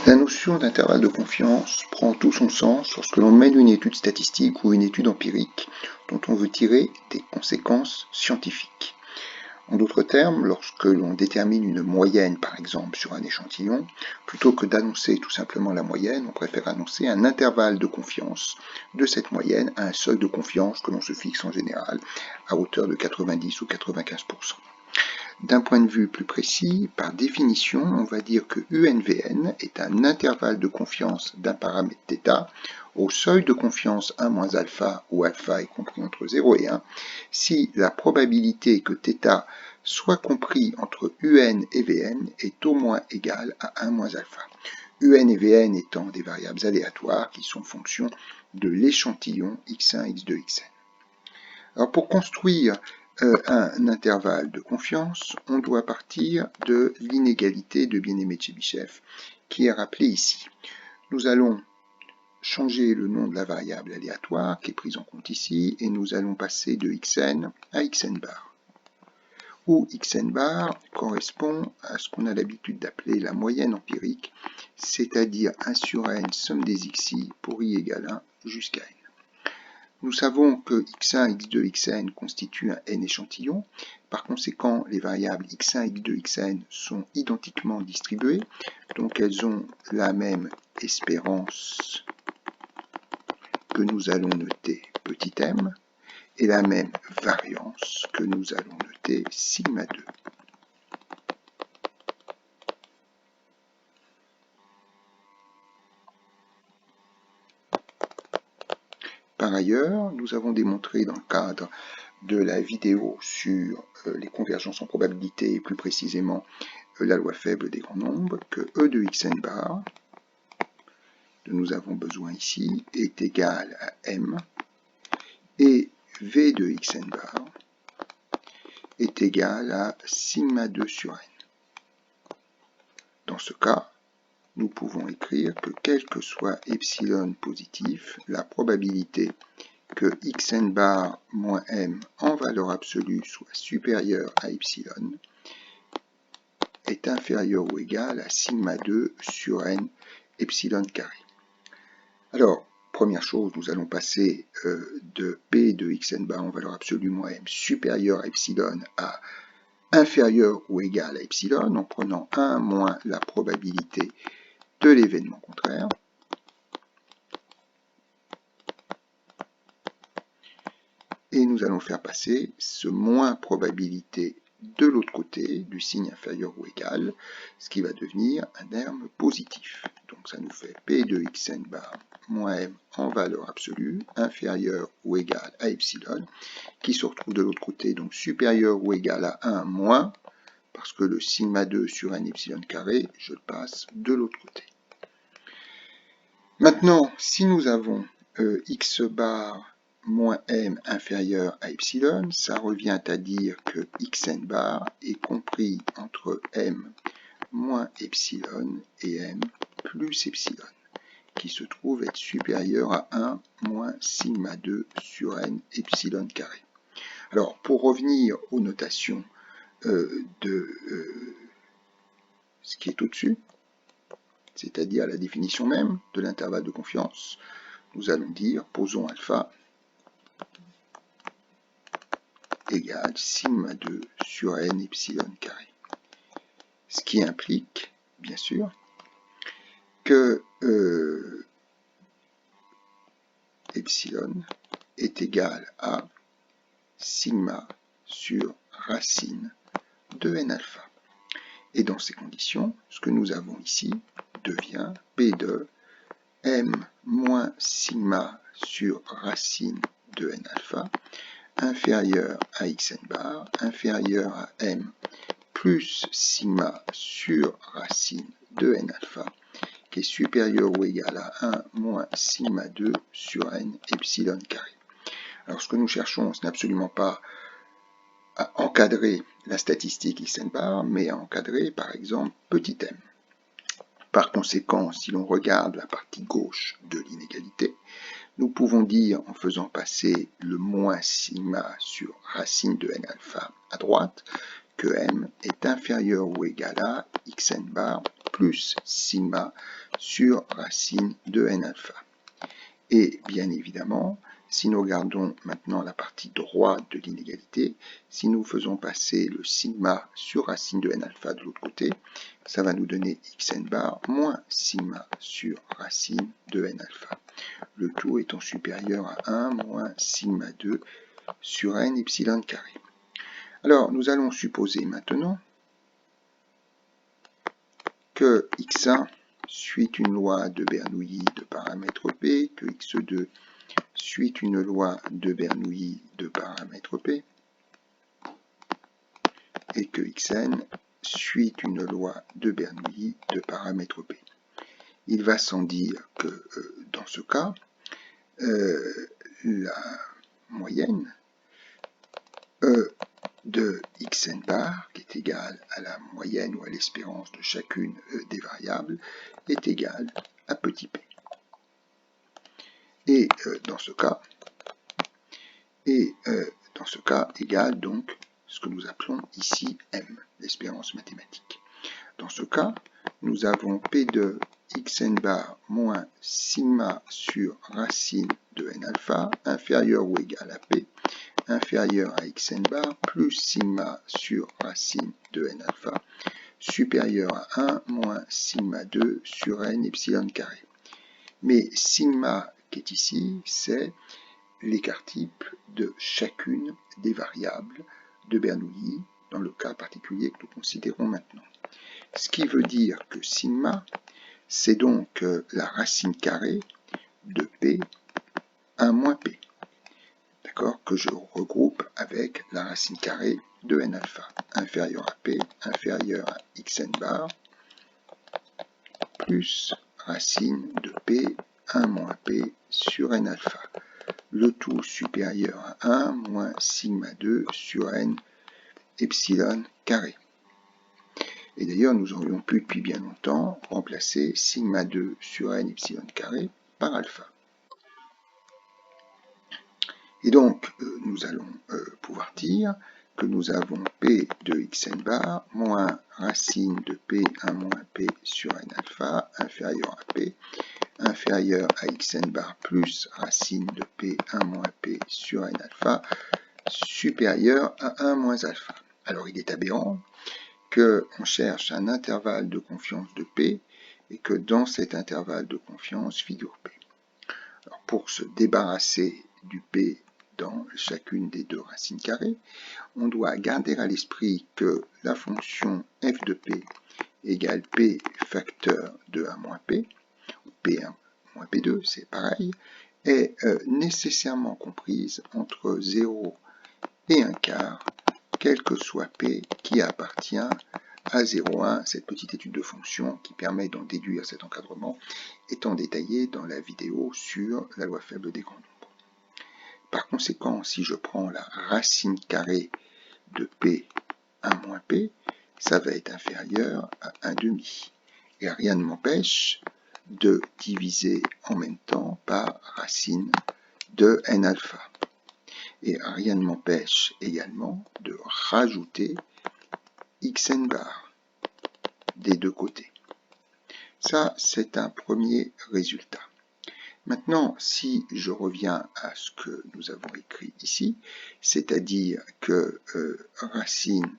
La notion d'intervalle de confiance prend tout son sens lorsque l'on mène une étude statistique ou une étude empirique dont on veut tirer des conséquences scientifiques. En d'autres termes, lorsque l'on détermine une moyenne, par exemple, sur un échantillon, plutôt que d'annoncer tout simplement la moyenne, on préfère annoncer un intervalle de confiance de cette moyenne à un seuil de confiance que l'on se fixe en général à hauteur de 90 ou 95%. D'un point de vue plus précis, par définition, on va dire que UNVN est un intervalle de confiance d'un paramètre θ au seuil de confiance 1 moins alpha, où alpha est compris entre 0 et 1, si la probabilité que θ soit compris entre UN et Vn est au moins égale à 1 moins alpha. UN et Vn étant des variables aléatoires qui sont fonction de l'échantillon x1, x2, xn. Alors pour construire un intervalle de confiance, on doit partir de l'inégalité de Bien-Aimé Tchebyshev, qui est rappelée ici. Nous allons changer le nom de la variable aléatoire, qui est prise en compte ici, et nous allons passer de xn à xn bar, où xn bar correspond à ce qu'on a l'habitude d'appeler la moyenne empirique, c'est-à-dire 1 sur n somme des xi pour i égale 1 jusqu'à n. Nous savons que x1, x2, xn constituent un n échantillon. Par conséquent, les variables x1, x2, xn sont identiquement distribuées. Donc elles ont la même espérance que nous allons noter petit m et la même variance que nous allons noter sigma 2. Par ailleurs, nous avons démontré dans le cadre de la vidéo sur les convergences en probabilité et plus précisément la loi faible des grands nombres que E de xn bar, dont nous avons besoin ici, est égal à m et V de xn bar est égal à sigma 2 sur n. Dans ce cas, nous pouvons écrire que quel que soit epsilon positif, la probabilité que xn bar moins m en valeur absolue soit supérieur à epsilon est inférieur ou égal à sigma 2 sur n epsilon carré. Alors, première chose, nous allons passer de p de xn bar en valeur absolue moins m supérieur à epsilon à inférieur ou égal à epsilon en prenant 1 moins la probabilité de l'événement contraire. Et nous allons faire passer ce moins probabilité de l'autre côté, du signe inférieur ou égal, ce qui va devenir un terme positif. Donc ça nous fait p de xn bar moins m en valeur absolue, inférieur ou égal à epsilon, qui se retrouve de l'autre côté, donc supérieur ou égal à 1 moins, parce que le sigma 2 sur n epsilon carré, je le passe de l'autre côté. Maintenant, si nous avons x bar moins m inférieur à epsilon, ça revient à dire que xn bar est compris entre m moins epsilon et m plus epsilon, qui se trouve être supérieur à 1 moins sigma 2 sur n epsilon carré. Alors, pour revenir aux notations de ce qui est au-dessus, c'est-à-dire la définition même de l'intervalle de confiance, nous allons dire, posons alpha égale sigma 2 sur n epsilon carré. Ce qui implique, bien sûr, que epsilon est égal à sigma sur racine de n alpha. Et dans ces conditions, ce que nous avons ici devient p de m moins sigma sur racine de n alpha inférieur à xn bar, inférieur à m plus sigma sur racine de n alpha, qui est supérieur ou égal à 1 moins sigma 2 sur n epsilon carré. Alors ce que nous cherchons, ce n'est absolument pas à encadrer la statistique xn bar, mais à encadrer par exemple petit m. Par conséquent, si l'on regarde la partie gauche de l'inégalité, nous pouvons dire, en faisant passer le moins sigma sur racine de n alpha à droite, que m est inférieur ou égal à xn bar plus sigma sur racine de n alpha. Et bien évidemment, si nous regardons maintenant la partie droite de l'inégalité, si nous faisons passer le sigma sur racine de n alpha de l'autre côté, ça va nous donner xn bar moins sigma sur racine de n alpha. Le tout étant supérieur à 1 moins sigma 2 sur n epsilon carré. Alors, nous allons supposer maintenant que x1 suit une loi de Bernoulli de paramètre P, que x2 suit une loi de Bernoulli de paramètre P, et que xn suit une loi de Bernoulli de paramètre P. Il va sans dire que dans ce cas, la moyenne de xn bar, qui est égale à la moyenne ou à l'espérance de chacune des variables, est égale à petit p. Et dans ce cas, égale donc ce que nous appelons ici m, l'espérance mathématique. Dans ce cas, nous avons p de xn bar moins sigma sur racine de n alpha inférieur ou égal à p, inférieur à xn bar plus sigma sur racine de n alpha supérieur à 1 moins sigma 2 sur n epsilon carré. Mais sigma qui est ici, c'est l'écart type de chacune des variables de Bernoulli dans le cas particulier que nous considérons maintenant. Ce qui veut dire que sigma, c'est donc la racine carrée de p 1 moins p, d'accord, que je regroupe avec la racine carrée de n alpha, inférieur à p, inférieur à xn bar, plus racine de p 1 moins p sur n alpha, le tout supérieur à 1 moins sigma 2 sur n epsilon carré. Et d'ailleurs, nous aurions pu depuis bien longtemps remplacer sigma 2 sur n epsilon carré par alpha. Et donc, nous allons pouvoir dire que nous avons p de xn bar moins racine de p1 moins p sur n alpha inférieur à p, inférieur à xn bar plus racine de p1 moins p sur n alpha supérieur à 1 moins alpha. Alors, il est aberrant qu'on cherche un intervalle de confiance de P et que dans cet intervalle de confiance figure P. Alors pour se débarrasser du P dans chacune des deux racines carrées, on doit garder à l'esprit que la fonction f de P égale P facteur de 1 moins P, ou P1 moins P2, c'est pareil, est nécessairement comprise entre 0 et 1 quart, quel que soit P qui appartient à 0,1, cette petite étude de fonction qui permet d'en déduire cet encadrement, étant détaillée dans la vidéo sur la loi faible des grands nombres. Par conséquent, si je prends la racine carrée de P 1 moins P, ça va être inférieur à 1 demi. Et rien ne m'empêche de diviser en même temps par racine de n alpha. Et rien ne m'empêche également de rajouter xn bar des deux côtés. Ça, c'est un premier résultat. Maintenant, si je reviens à ce que nous avons écrit ici, c'est-à-dire que racine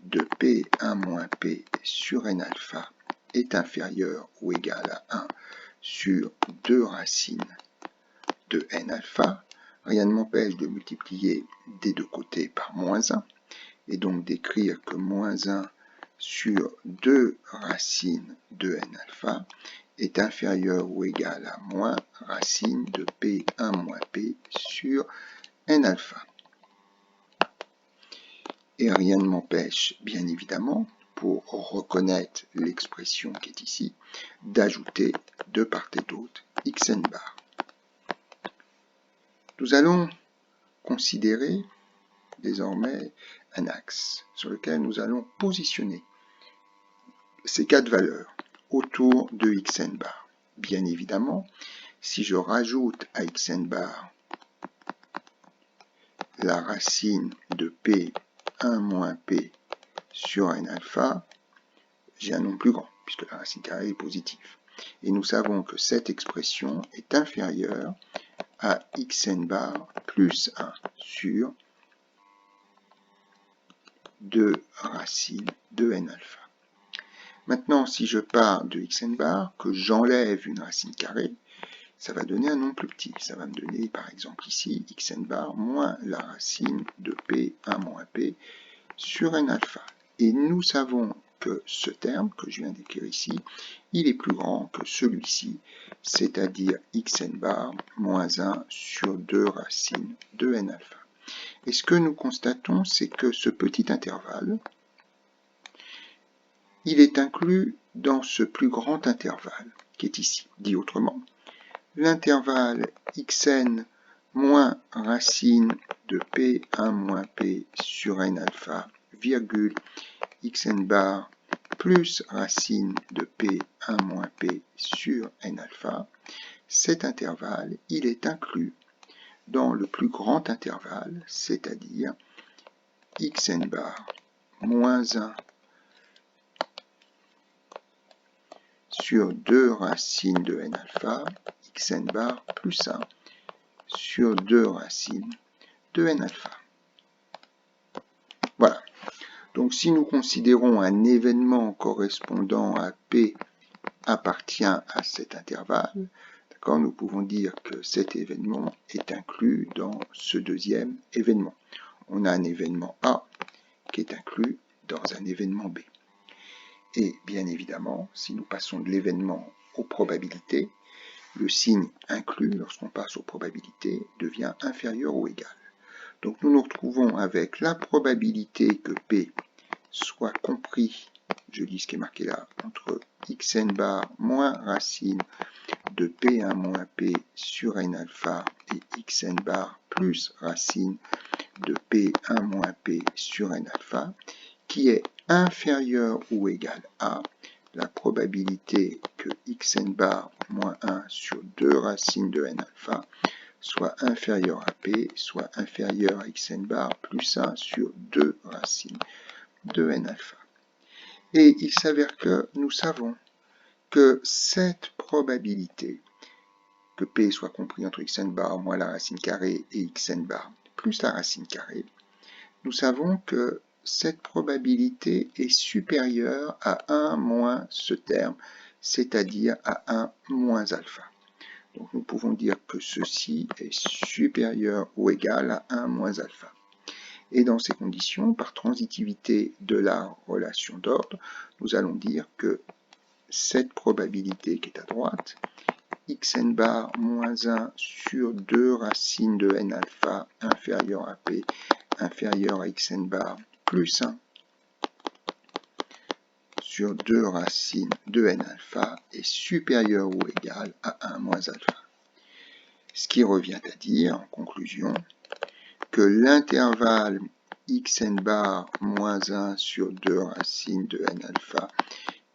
de p1 moins p sur n alpha est inférieur ou égal à 1 sur 2 racines de n alpha, rien ne m'empêche de multiplier des deux côtés par moins 1, et donc d'écrire que moins 1 sur 2 racines de n alpha est inférieur ou égal à moins racine de p1 moins p sur n alpha. Et rien ne m'empêche, bien évidemment, pour reconnaître l'expression qui est ici, d'ajouter de part et d'autre xn bar. Nous allons considérer désormais un axe sur lequel nous allons positionner ces quatre valeurs autour de xn bar. Bien évidemment, si je rajoute à xn bar la racine de p1 moins p sur n alpha, j'ai un nombre plus grand, puisque la racine carrée est positive. Et nous savons que cette expression est inférieure à xn bar plus 1 sur 2 racines de n alpha. Maintenant, si je pars de xn bar, que j'enlève une racine carrée, ça va donner un nombre plus petit. Ça va me donner, par exemple ici, xn bar moins la racine de p1 moins p sur n alpha. Et nous savons que ce terme, que je viens d'écrire ici, il est plus grand que celui-ci, c'est-à-dire xn bar moins 1 sur 2 racines de n alpha. Et ce que nous constatons, c'est que ce petit intervalle, il est inclus dans ce plus grand intervalle qui est ici. Dit autrement, l'intervalle xn moins racine de p1 moins p sur n alpha, virgule, xn bar plus racine de p1 moins p sur n alpha, cet intervalle, il est inclus dans le plus grand intervalle, c'est-à-dire xn bar moins 1 sur 2 racines de n alpha, xn bar plus 1 sur 2 racines de n alpha. Voilà. Donc si nous considérons un événement correspondant à P appartient à cet intervalle, nous pouvons dire que cet événement est inclus dans ce deuxième événement. On a un événement A qui est inclus dans un événement B. Et bien évidemment, si nous passons de l'événement aux probabilités, le signe inclus, lorsqu'on passe aux probabilités, devient inférieur ou égal. Donc nous nous retrouvons avec la probabilité que P soit compris, je lis ce qui est marqué là, entre xn bar moins racine de p1 moins p sur n alpha et xn bar plus racine de p1 moins p sur n alpha, qui est inférieur ou égal à la probabilité que xn bar moins 1 sur 2 racines de n alpha soit inférieur à p, soit inférieur à xn bar plus 1 sur 2 racines de n alpha. Et il s'avère que nous savons que cette probabilité que p soit compris entre xn bar moins la racine carrée et xn bar plus la racine carrée, nous savons que cette probabilité est supérieure à 1 moins ce terme, c'est-à-dire à 1 moins alpha. Donc nous pouvons dire que ceci est supérieur ou égal à 1 moins alpha. Et dans ces conditions, par transitivité de la relation d'ordre, nous allons dire que cette probabilité qui est à droite, xn bar moins 1 sur 2 racines de n alpha inférieur à p, inférieur à xn bar plus 1 sur 2 racines de n alpha est supérieur ou égal à 1 moins alpha. Ce qui revient à dire, en conclusion, que l'intervalle xn bar moins 1 sur 2 racines de n alpha,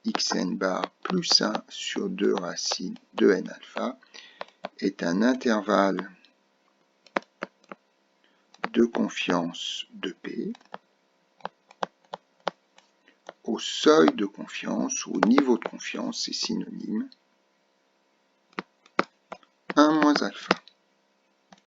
xn bar plus 1 sur 2 racines de n alpha est un intervalle de confiance de P au seuil de confiance ou au niveau de confiance, c'est synonyme, 1 moins alpha.